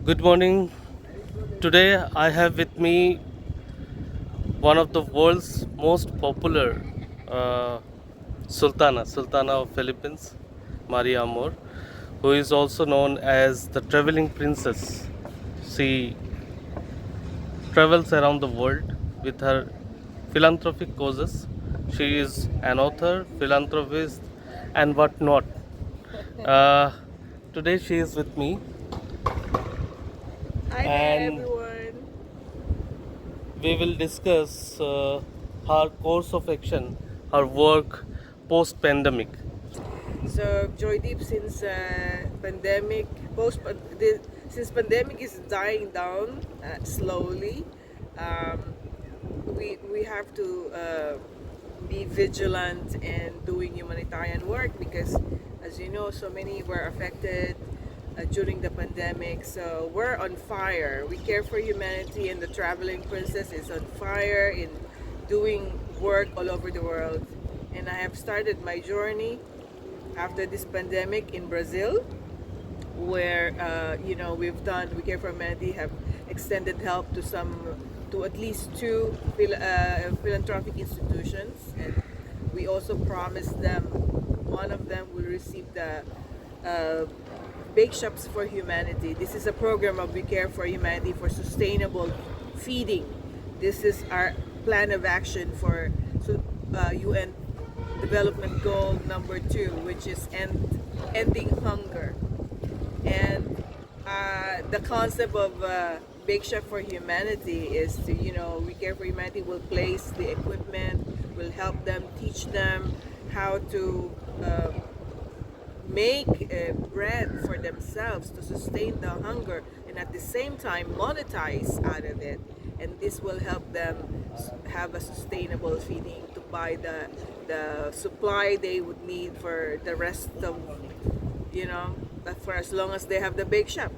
Good morning. Today I have with me one of the world's most popular uh, Sultana of Philippines, Maria Amor, who is also known as the traveling princess. She travels around the world with her philanthropic causes. She is an author, philanthropist, and whatnot. Uh, Today she is with me, Hi there, and everyone. we will discuss her course of action, her work post pandemic. So, Joydeep, since pandemic, since pandemic is dying down slowly, um, we have to be vigilant and doing humanitarian work because, as you know, so many were affected during the pandemic. So we're on fire. We care for humanity, and the traveling princess is on fire in doing work all over the world. And I have started my journey after this pandemic in Brazil, where we care for humanity have extended help to at least two philanthropic institutions, and we also promised them one of them will receive the uh, Bake Shops for Humanity. This is a program of We Care for Humanity for sustainable feeding. This is our plan of action for UN Development Goal number 2, which is ending hunger. And the concept of Bake Chef for Humanity is to, We Care for Humanity will place the equipment, will help them, teach them how to make bread for themselves to sustain the hunger, and at the same time monetize out of it. And this will help them have a sustainable feeding to buy the supply they would need for the rest of, for as long as they have the bake shop.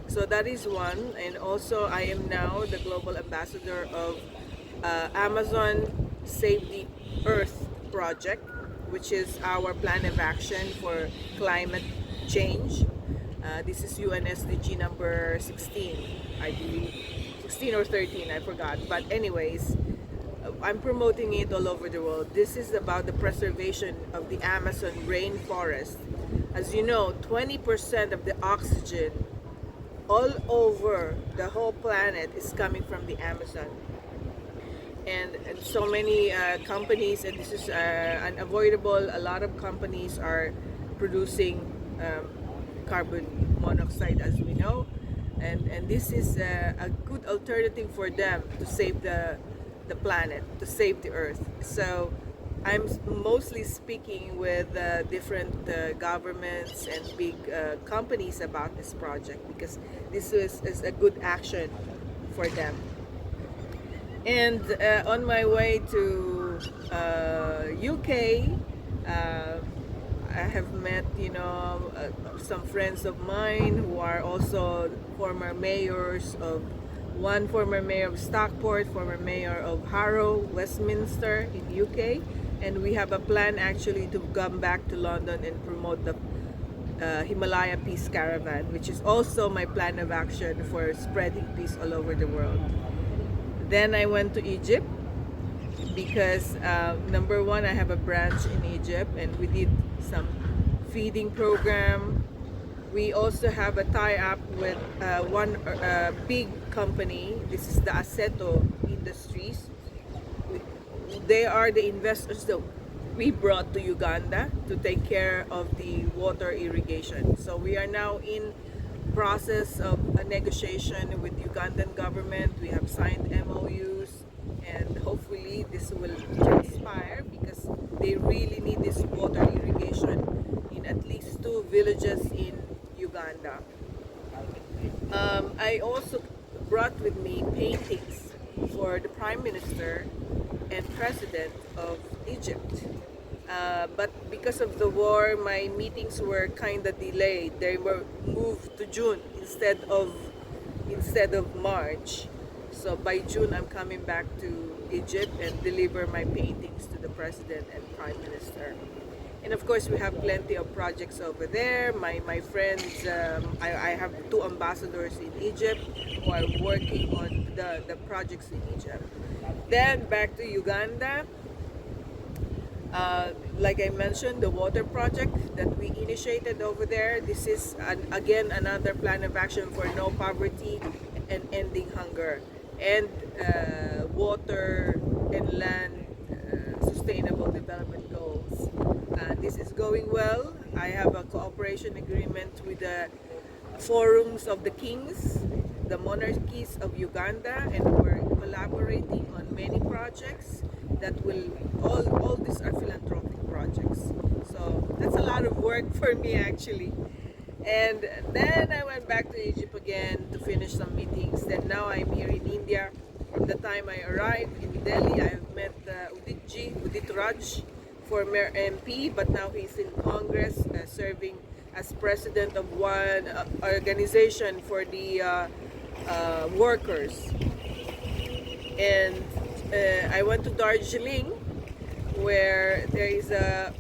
So that is one. And also, I am now the global ambassador of Amazon Save the Earth project, which is our plan of action for climate change. This is UNSDG number 16, I believe. 16 or 13, I forgot. But, anyways, I'm promoting it all over the world. This is about the preservation of the Amazon rainforest. As you know, 20% of the oxygen all over the whole planet is coming from the Amazon. And so many companies, and this is unavoidable, a lot of companies are producing carbon monoxide, as we know. And this is a good alternative for them to save the planet, to save the earth. So I'm mostly speaking with different governments and big companies about this project because this is a good action for them. And on my way to UK, uh, I have met, some friends of mine who are also former mayors of one former mayor of Stockport, former mayor of Harrow, Westminster in UK, and we have a plan actually to come back to London and promote the Himalaya Peace Caravan, which is also my plan of action for spreading peace all over the world. Then I went to Egypt because number one, I have a branch in Egypt, and we did some feeding program. We also have a tie-up with one big company. This is the Aceto Industries. They are the investors that we brought to Uganda to take care of the water irrigation. So we are now in process of a negotiation with Ugandan government. We have signed MOUs, and hopefully this will transpire because they really need this water irrigation in at least two villages in Uganda. I also brought with me paintings for the Prime Minister and President of Egypt. But because of the war, my meetings were kind of delayed. They were moved to June instead of March. So by June, I'm coming back to Egypt and deliver my paintings to the President and Prime Minister. And of course, we have plenty of projects over there. My friends, I have two ambassadors in Egypt who are working on the projects in Egypt. Then back to Uganda. Like I mentioned, the water project that we initiated over there. This is again another plan of action for no poverty and ending hunger, and water and land sustainable development goals. This is going well. I have a cooperation agreement with the forums of the kings, the monarchies of Uganda, and we're collaborating on many projects that will, all these are philanthropic projects. So that's a lot of work for me actually. And then I went back to Egypt again to finish some meetings. Then now I'm here in India. From the time I arrived in Delhi, I've met Udit Raj, former MP, but now he's in Congress serving as president of one organization for the workers. And I went to Darjeeling, where there is a,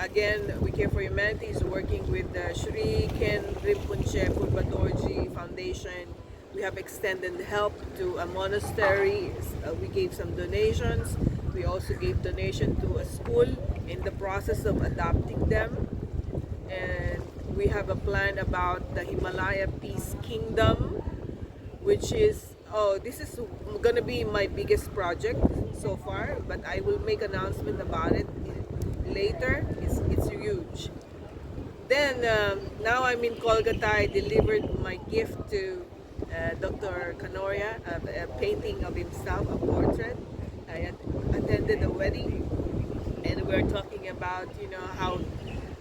again, We Care for Humanity is working with the Shri Ken Rinpoche Purvadorji Foundation. We have extended help to a monastery. We gave some donations. We also gave donation to a school in the process of adopting them. And we have a plan about the Himalaya Peace Kingdom, which is, this is gonna be my biggest project so far, but I will make announcement about it later. It's huge. Then now I'm in Kolkata. I delivered my gift to Dr. Kanoria, a painting of himself, a portrait. I attended a wedding, and we're talking about how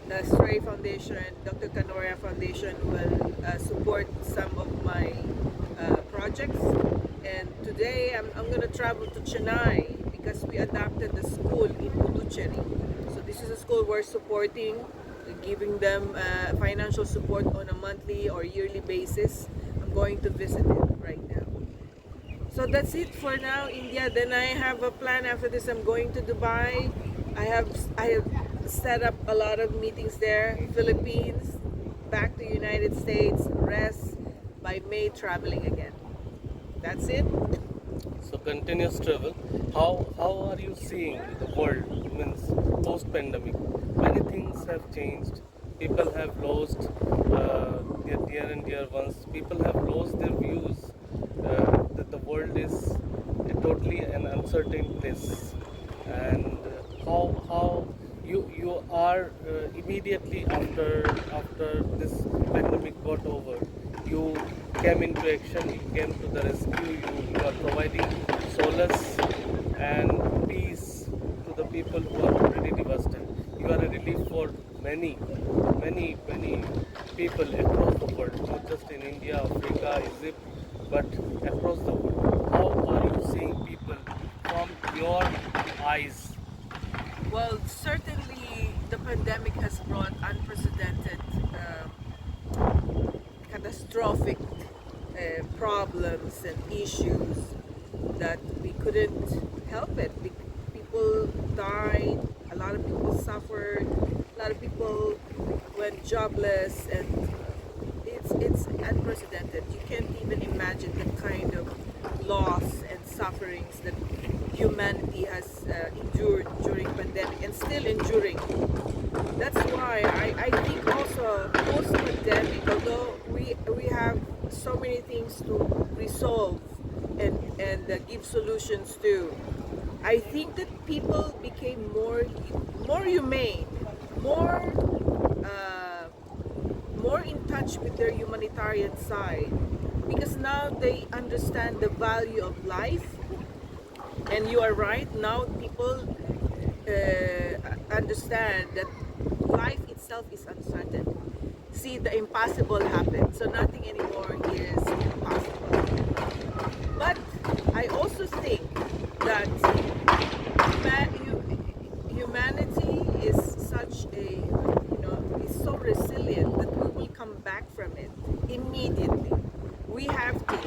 the Stray Foundation, Dr. Kanoria Foundation will support some of my projects. And today I'm going to travel to Chennai because we adopted the school in Puducherry. So this is a school we're supporting, giving them financial support on a monthly or yearly basis. I'm going to visit it right now. So that's it for now, India. Then I have a plan after this. I'm going to Dubai. I have set up a lot of meetings there. Philippines, back to United States, rest, by May traveling again. That's it. So continuous travel. How are you seeing the world means post pandemic? Many things have changed. People have lost their dear and dear ones. People have lost their views that the world is totally an uncertain place. And how you are immediately after this pandemic got over, you came into action, you came to the rescue, you are providing solace and peace to the people who are already devastated. You are a relief for many people across the world, not just in India, Africa, Egypt, but across the world. How are you seeing people from your eyes? Well, certainly the pandemic has brought unprecedented, catastrophic problems and issues that we couldn't help it. People died, a lot of people suffered, a lot of people went jobless, and it's unprecedented. You can't even imagine the kind of loss and sufferings that humanity has endured during pandemic and still enduring. That's why I think also post-pandemic, although we have so many things to resolve and give solutions to, I think that people became more humane, more in touch with their humanitarian side, because now they understand the value of life. And you are right, now people understand that life itself is uncertain. See, the impossible happen, so nothing anymore is impossible. But I also think that humanity is such a, is so resilient that we will come back from it immediately. We have to.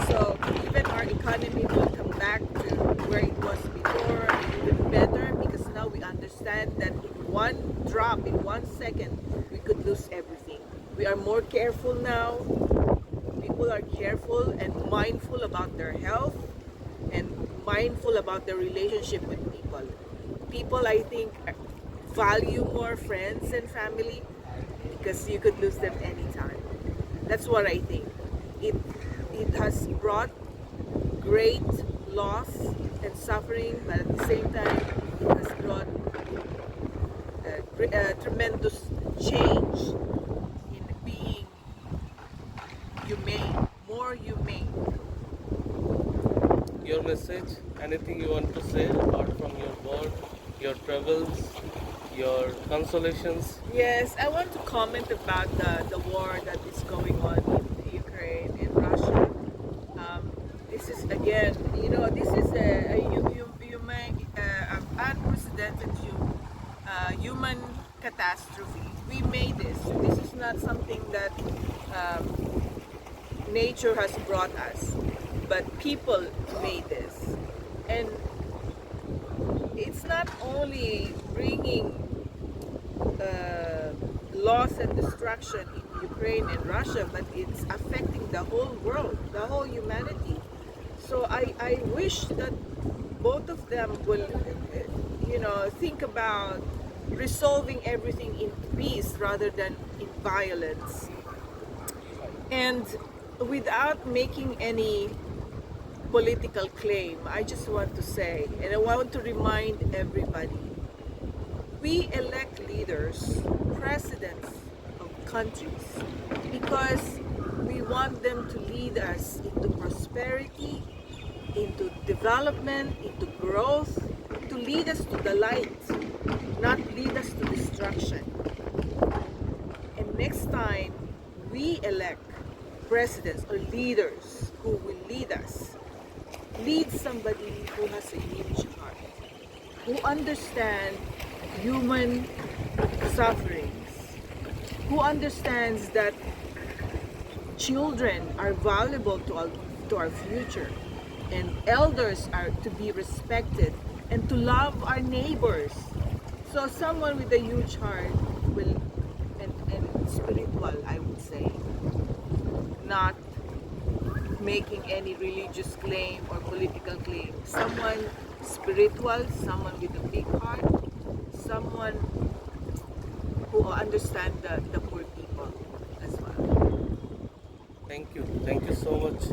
So even our economy will come back to where it was before, even better, because now we understand that one drop, in 1 second, we could lose everything. We are more careful now. People are careful and mindful about their health and mindful about their relationship with people. People, I think, value more friends and family because you could lose them anytime. That's what I think. It has brought great loss and suffering, but at the same time, it has brought tremendous change in being humane, more humane. Your message, anything you want to say apart from your work, your travels, your consolations? Yes, I want to comment about the war that is going on in Ukraine and Russia. This is again, this is an unprecedented human catastrophe. We made this. This is not something that nature has brought us, but people made this. And it's not only bringing loss and destruction in Ukraine and Russia, but it's affecting the whole world, the whole humanity. So I wish that both of them will, think about resolving everything in peace rather than in violence. And without making any political claim, I just want to say, and I want to remind everybody, we elect leaders, presidents of countries, because we want them to lead us into prosperity, into development, into growth, to lead us to the light, not lead us to destruction. And next time we elect presidents or leaders who will lead us, lead somebody who has a huge heart, who understands human sufferings, who understands that children are valuable to our future, and elders are to be respected, and to love our neighbors. So someone with a huge heart will, and spiritual, I would say, not making any religious claim or political claim. Someone spiritual, someone with a big heart, someone who understands the poor people as well. Thank you so much.